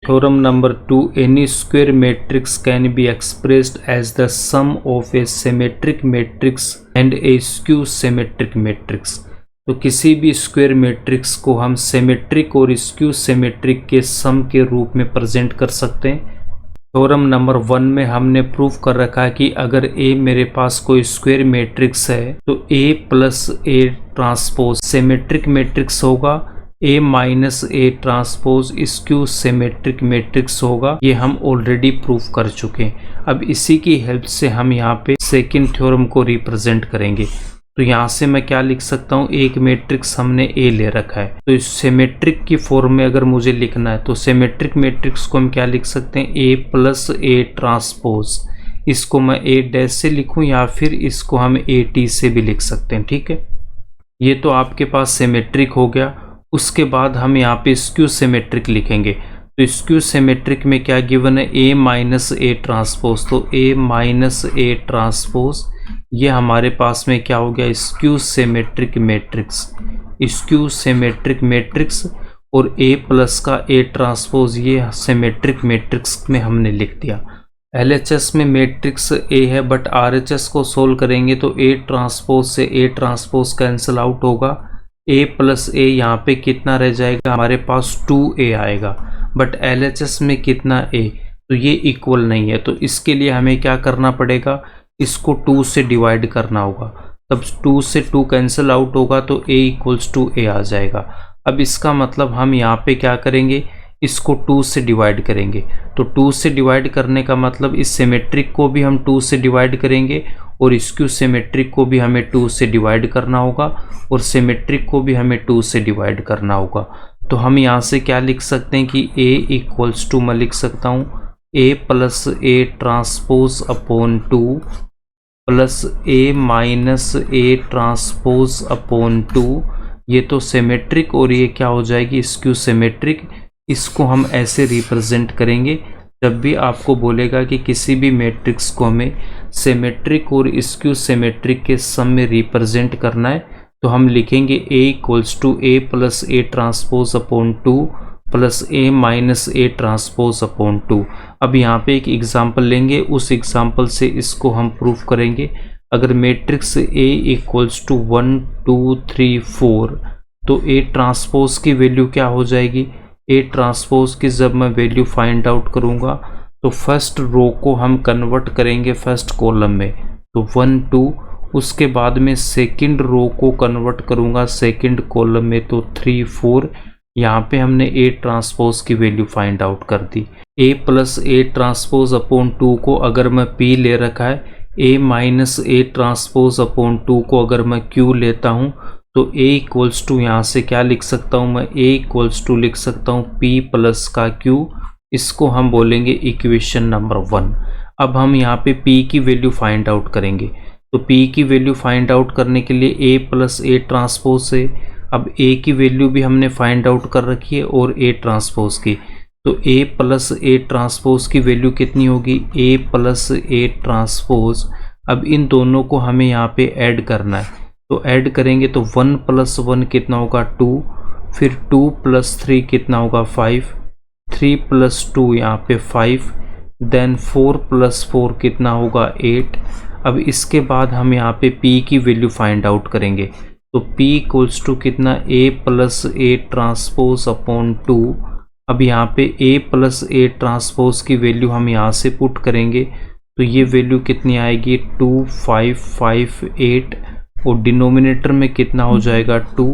Theorem number 2, any square matrix can be expressed as the sum of a symmetric matrix and a skew symmetric matrix। तो किसी भी square matrix को हम symmetric और skew symmetric के सम के रूप में प्रेजेंट कर सकते हैं। थ्योरम नंबर 1 में हमने प्रूफ कर रखा है कि अगर A मेरे पास कोई स्क्वायर मैट्रिक्स है तो A plus A transpose symmetric matrix होगा, A minus A transpose skew symmetric matrix होगा। ये हम ऑलरेडी प्रूफ कर चुके हैं। अब इसी की हेल्प से हम यहाँ पे सेकंड थ्योरम को रिप्रेजेंट करेंगे। तो यहाँ से मैं क्या लिख सकता हूँ, एक मैट्रिक्स हमने A ले रखा है, तो इस सिमेट्रिक की फॉर्म में अगर मुझे लिखना है तो सिमेट्रिक मैट्रिक्स को हम क्या लिख सकते हैं, A प्लस A ट्रांसपोज। इसको मैं A डैश से लिखूँ या फिर इसको हम AT से भी लिख सकते हैं। ठीक है, ये तो आपके पास सिमेट्रिक हो गया। उसके बाद हम यहाँ पे स्क्यू सिमेट्रिक लिखेंगे। तो स्क्यू सिमेट्रिक में क्या गिवन है, A माइनस A ट्रांसपोज। तो A माइनस A ट्रांसपोज ये हमारे पास में क्या हो गया, skew symmetric matrix. Skew symmetric matrix और A प्लस का A ट्रांसपोज ये सिमेट्रिक मैट्रिक्स में हमने लिख दिया। LHS में मैट्रिक्स A है बट RHS को सोल्व करेंगे तो A ट्रांसपोज से A ट्रांसपोज कैंसिल आउट होगा। A प्लस A यहाँ पे कितना रह जाएगा, हमारे पास 2A आएगा। बट LHS में कितना A, तो ये इक्वल नहीं है। तो इसके लिए हमें क्या करना पड़ेगा, इसको 2 से डिवाइड करना होगा। तब 2 से 2 कैंसिल आउट होगा तो A इक्वल्स टू A आ जाएगा। अब इसका मतलब हम यहाँ पे क्या करेंगे, इसको 2 से डिवाइड करेंगे। तो 2 से डिवाइड करने का मतलब इस सिमेट्रिक को भी हम 2 से डिवाइड करेंगे और स्क्यू सिमेट्रिक को भी हमें 2 से डिवाइड करना होगा और सिमेट्रिक को भी हमें 2 से डिवाइड करना होगा। तो हम यहाँ से क्या लिख सकते हैं कि A इक्वल्स टू, मैं लिख सकता हूँ A plus A transpose upon 2 plus A minus A transpose upon 2। ये तो सिमेट्रिक और ये क्या हो जाएगी, स्क्यू सिमेट्रिक। इसको हम ऐसे रिप्रेजेंट करेंगे। जब भी आपको बोलेगा कि किसी भी मैट्रिक्स को हमें सिमेट्रिक और स्क्यू सिमेट्रिक के सम में रिप्रेजेंट करना है तो हम लिखेंगे A equals to A plus A transpose upon 2 plus A minus A transpose upon 2। अब यहाँ पे एक एग्जाम्पल लेंगे, उस एग्जाम्पल से इसको हम प्रूफ करेंगे। अगर मैट्रिक्स A इक्वल्स टू 1 2 3 4 तो A ट्रांसपोज की वैल्यू क्या हो जाएगी, A ट्रांसपोज की जब मैं वैल्यू फाइंड आउट करूँगा तो फर्स्ट रो को हम कन्वर्ट करेंगे फर्स्ट कॉलम में, तो 1 2। उसके बाद में सेकंड रो को कन्वर्ट करूँगा सेकंड कॉलम में, तो 3 4। यहाँ पे हमने A ट्रांसपोज की वैल्यू फाइंड आउट कर दी। A plus A transpose upon 2 को अगर मैं P ले रखा है, A minus A transpose upon 2 को अगर मैं Q लेता हूँ तो A इक्वल्स टू, यहाँ से क्या लिख सकता हूँ मैं, A इक्वल्स टू लिख सकता हूँ P प्लस का Q। इसको हम बोलेंगे इक्वेशन नंबर 1। अब हम यहाँ पे P की वैल्यू फाइंड आउट करेंगे। तो P की वैल्यू फाइंड आउट करने के लिए A प्लस A ट्रांसपोज से, अब A की वैल्यू भी हमने फाइंड आउट कर रखी है और A ट्रांसपोज की, तो A प्लस A ट्रांसपोज की वैल्यू कितनी होगी, A प्लस A ट्रांसपोज। अब इन दोनों को हमें यहाँ पे ऐड करना है, तो ऐड करेंगे तो 1 प्लस 1 कितना होगा 2, फिर 2 प्लस 3 कितना होगा 5, 3 प्लस 2 यहाँ पे 5, देन 4 प्लस 4 कितना होगा 8। अब इसके बाद हम यहाँ पे P की वैल्यू फाइंड आउट करेंगे। तो P इक्वल्स टू कितना, A plus A transpose upon 2। अब यहाँ पे A प्लस A ट्रांसपोज की वैल्यू हम यहाँ से पुट करेंगे तो ये वैल्यू कितनी आएगी 2 5 5 8 और डिनोमिनेटर में कितना हो जाएगा 2।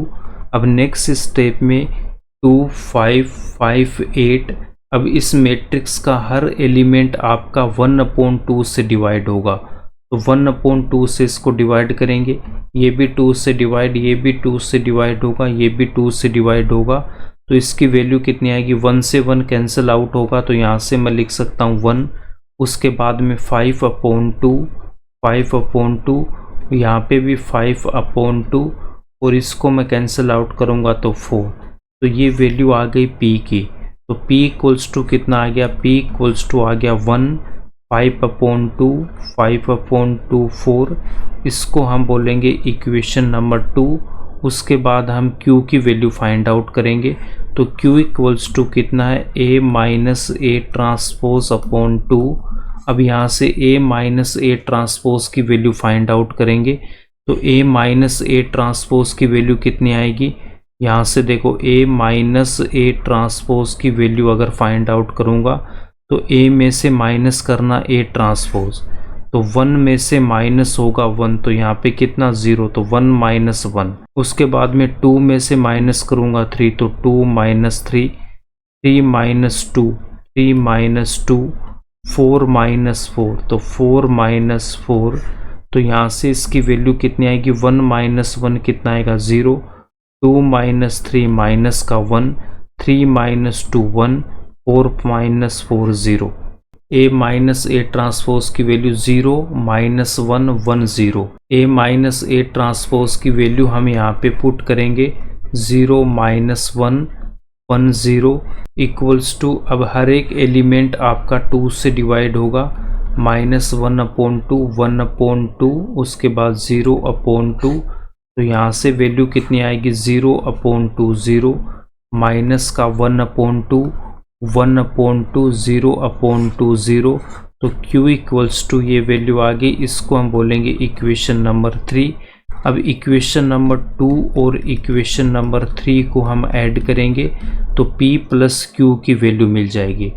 अब नेक्स्ट स्टेप में 2 5 5 8। अब इस मैट्रिक्स का हर एलिमेंट आपका 1/2 से डिवाइड होगा, तो 1/2 से इसको डिवाइड करेंगे। ये भी 2 से डिवाइड, ये भी 2 से डिवाइड होगा, ये भी 2 से डिवाइड होगा। तो इसकी वैल्यू कितनी आएगी, 1 से 1 कैंसिल आउट होगा, तो यहाँ से मैं लिख सकता हूँ 1। उसके बाद में 5/2, 5/2, यहाँ पे भी 5/2 और इसको मैं कैंसिल आउट करूँगा तो 4। तो ये वैल्यू आ गई P की। तो P इक्वल्स टू कितना आ गया, P इक्वल्स टू आ गया 1, 5/2, 5/2 4। इसको हम बोलेंगे इक्वेशन नंबर 2 उसके बाद हम Q की वैल्यू फाइंड आउट करेंगे। तो Q इक्वल्स टू कितना है, A minus A transpose upon 2। अब यहाँ से A माइनस ए ट्रांसपोज की वैल्यू फाइंड आउट करेंगे। तो A माइनस ए ट्रांसपोज की वैल्यू कितनी आएगी, यहाँ से देखो A माइनस ए ट्रांसपोज की वैल्यू अगर फाइंड आउट करूँगा तो A में से माइनस करना A ट्रांसपोज, तो 1 में से माइनस होगा 1, तो यहाँ पे कितना 0, तो 1 माइनस 1। उसके बाद में 2 में से माइनस करूँगा 3, तो 2 माइनस 3, 3 माइनस 2, 3 माइनस 2, 4 माइनस 4, तो 4 माइनस 4। तो यहाँ से इसकी वैल्यू कितनी आएगी, 1 माइनस 1 कितना आएगा 0, 2 माइनस 3 माइनस का 1, 3 minus 2 1, 4 minus 4 0। A minus A transpose की value 0 minus 1 1 0। A minus A transpose की वैल्यू हम यहाँ पे पुट करेंगे 0 माइनस 1 1 0 इक्वल्स टू, अब हर एक एलिमेंट आपका 2 से डिवाइड होगा, माइनस 1 अपॉन 2 1 अपॉन 2, उसके बाद 0 अपॉन 2। तो यहाँ से वैल्यू कितनी आएगी 0 अपॉन 2 0, माइनस का 1 अपॉन 2 1 अपॉन 2 0 अपॉन 2 0। तो Q इक्वल्स टू ये वैल्यू आ गई, इसको हम बोलेंगे इक्वेशन नंबर 3। अब इक्वेशन नंबर 2 और इक्वेशन नंबर 3 को हम ऐड करेंगे तो P प्लस Q की वैल्यू मिल जाएगी।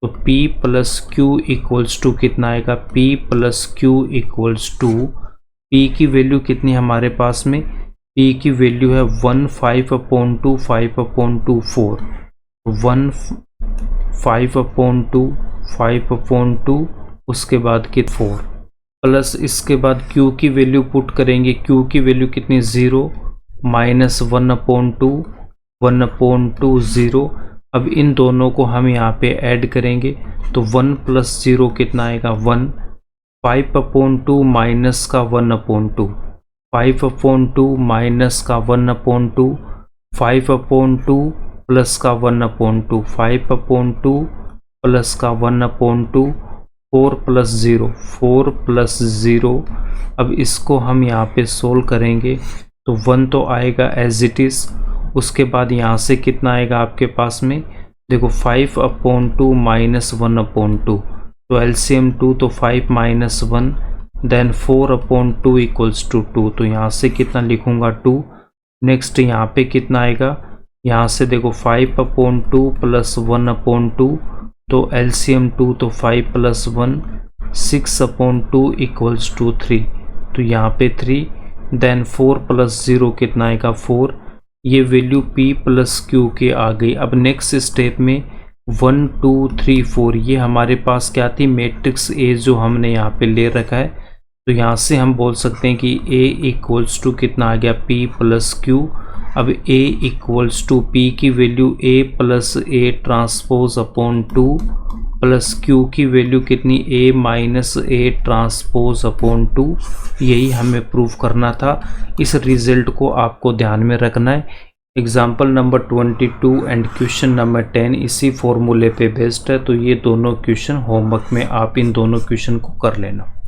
तो P plus Q equals to कितना आएगा, P plus Q equals to, P की वैल्यू कितनी हमारे पास में, P की वैल्यू है 1 5 अपॉन 2 5 अपॉन 2 4, 1 5 अपॉन 2 5 अपॉन 2, उसके बाद कि 4 प्लस इसके बाद Q की वैल्यू पुट करेंगे। Q की वैल्यू कितनी 0 माइनस 1 अपॉन 2 1 अपॉन 2 0। अब इन दोनों को हम यहाँ पे ऐड करेंगे तो 1 प्लस 0 कितना आएगा 1, 5 अपॉन 2 माइनस का 1 अपॉन 2, 5 अपॉन 2 माइनस का 1 अपॉन 2, 5 अपॉन 2 प्लस का 1 अपॉन 2, 5 अपॉन 2 प्लस का 1 अपॉन 2, 4 प्लस 0 4 प्लस 0। अब इसको हम यहाँ पे सोल्व करेंगे तो 1 तो आएगा एज इट इज़, उसके बाद यहाँ से कितना आएगा आपके पास में, देखो 5 अपॉन 2 माइनस 1 अपॉन 2, तो एलसीएम 2, तो 5 minus 1, then 4 upon 2 equals to 2, तो यहाँ से कितना लिखूँगा 2। नेक्स्ट यहाँ पे कितना आएगा, यहाँ से देखो 5 अपॉन 2 प्लस 1 अपॉन 2, तो एलसीएम 2, तो 5 प्लस 1 6 अपॉन 2 इक्वल्स टू 3, तो यहाँ पे 3, देन 4 प्लस 0 कितना आएगा 4। ये वैल्यू P प्लस Q के आ गई। अब नेक्स्ट स्टेप में 1 2 3 4 ये हमारे पास क्या थी, मैट्रिक्स A जो हमने यहाँ पे ले रखा है। तो यहाँ से हम बोल सकते हैं कि A इक्वल्स टू कितना आ गया P प्लस Q। अब A इक्वल्स टू P की value A plus A transpose upon 2 plus Q की वैल्यू कितनी A minus A transpose upon 2। यही हमें प्रूव करना था। इस रिजल्ट को आपको ध्यान में रखना है। Example number 22 and question number 10 इसी फॉर्मूले पे बेस्ड है। तो ये दोनों क्वेश्चन होमवर्क में आप इन दोनों क्वेश्चन को कर लेना।